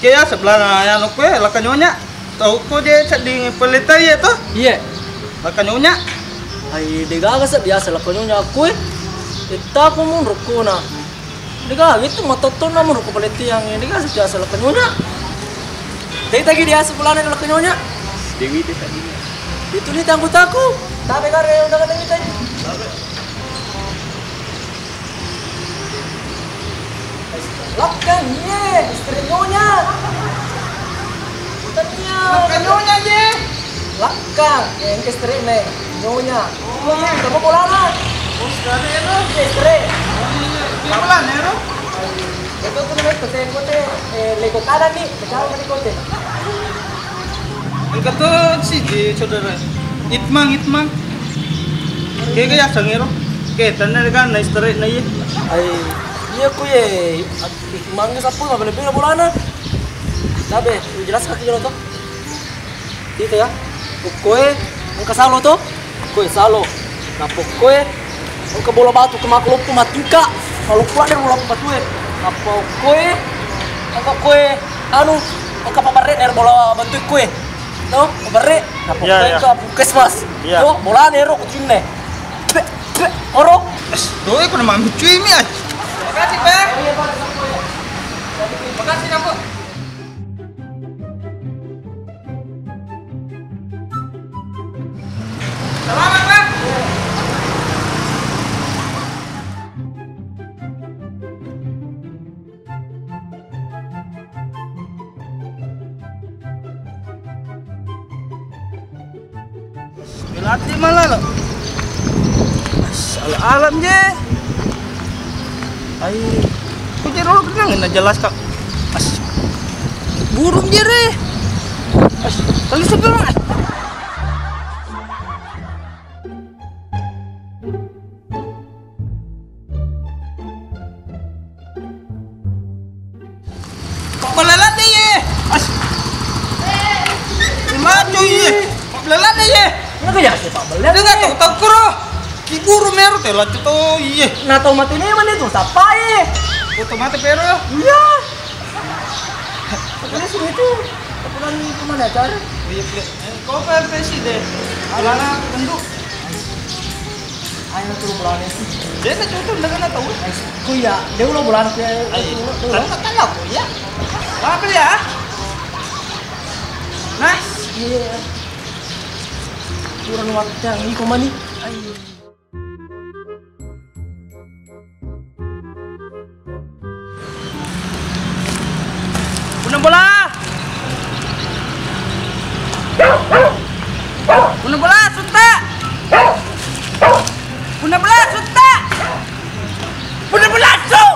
Kaya sebelah yang lupa lah kanyonya. Tahu ko dia di pelita ya tuh. Iya. Lah kanyonya. Ay degaga sa biasa lah kanyonya aku ita ko mo ruko na. Degaga itu matoton na mo ruko pelita yang ini degaga sa biasa lah kanyonya. Dahil tagi dia sebelah na lah kanyonya. Dewi dia tadi. Itu ni tanggut aku. Tabe kare udah kadang kita. Lakang ye, istri nyonya. Tanya. Lakang nyonya je. Lakang, yang istri nih, nyonya. Oh iya, kamu bola na. Oh sekali ya lo. Istri. Di pelan ya lo. Itu tuh nih pesen kote, lego kanan nih, becal tadi kote. Ang kato si je saudara. Itmang. Kaya sangero. Kaya tanah kan na istri na ye. Ay, iya ku ye, mangga sapu mah beli bola na. Sabe, jelas kaki jero to. Itu ya. Koe, ang kasalo to. Koe salo. Kapok koe, ang kabola batu kemaklop tu matika. Kalau kuat dia bola batu e. Kapok koe, ang koe anu, ang kapabarret er bola batu koe. No, kabarret. Kapok koe ka puskesmas. Yo, bola nero kutinne. Oro. Doe ko na mami cuy mi. Makasih, Pak. Makasih, Pak. Selamat, Pak. Belati malah lo. Alam je. Ay, kau jadi orang kenal nggak jelas kak? As, burung jere. As, kali sebelah. Kau belalat deh ye. As, macu ye. Kau belalat deh ye. Nggak kayak siapa belalat? Dengar tahu kuro. Iburu meru teh lah itu iye. Nah tomat ini mana itu sapai? Oh tomat peru. Iya. Ini sini itu. Kapan kemana cara? Iya kau kan presiden. Alana bentuk. Ayo turun bulan ini. Dia tak cukup dengan tahu. Kuya, dia udah bulan ke. Ayo. Tak tahu ya. Apa ya? Nah. Iya. Turun waktu yang ini kemana? Ayo. Punang bola. Punang bola, suta. Punang bola, suta. Punang bola, su.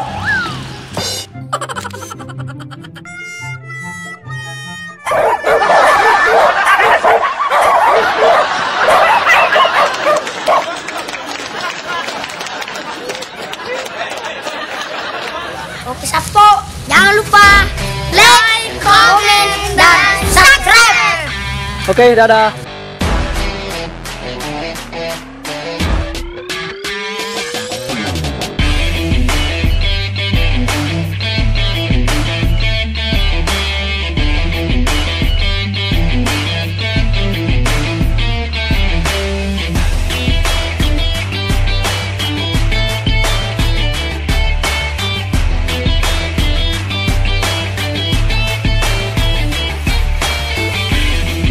Oke Sapo, jangan lupa like, komen, dan subscribe. Oke, dadah.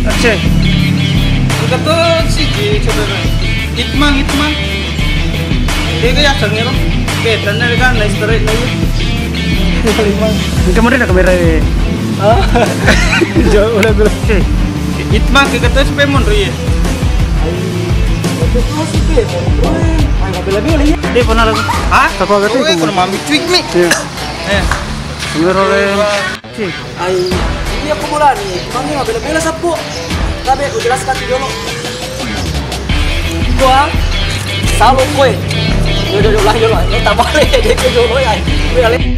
Aceh. Kata si je saudara. Itmang. Dia kaya sangero. Kaya tanah kan na istri na ye. Kamu udah kamera ya? Ah, jauh udah bilang. Itmang kata sepemon rie. Itu sih be. Ay, kabila-bila ya. Dia pernah lagu. Hah? Apa kata itu? Kono mami cuik mi. Kamera le. Ay, ini aku bola nih. Kami kabila-bila sapu. Sabi, ujelas kaki dulu. Gua sao luôn quê. Yo lah, tak boleh dia ke jolo ya.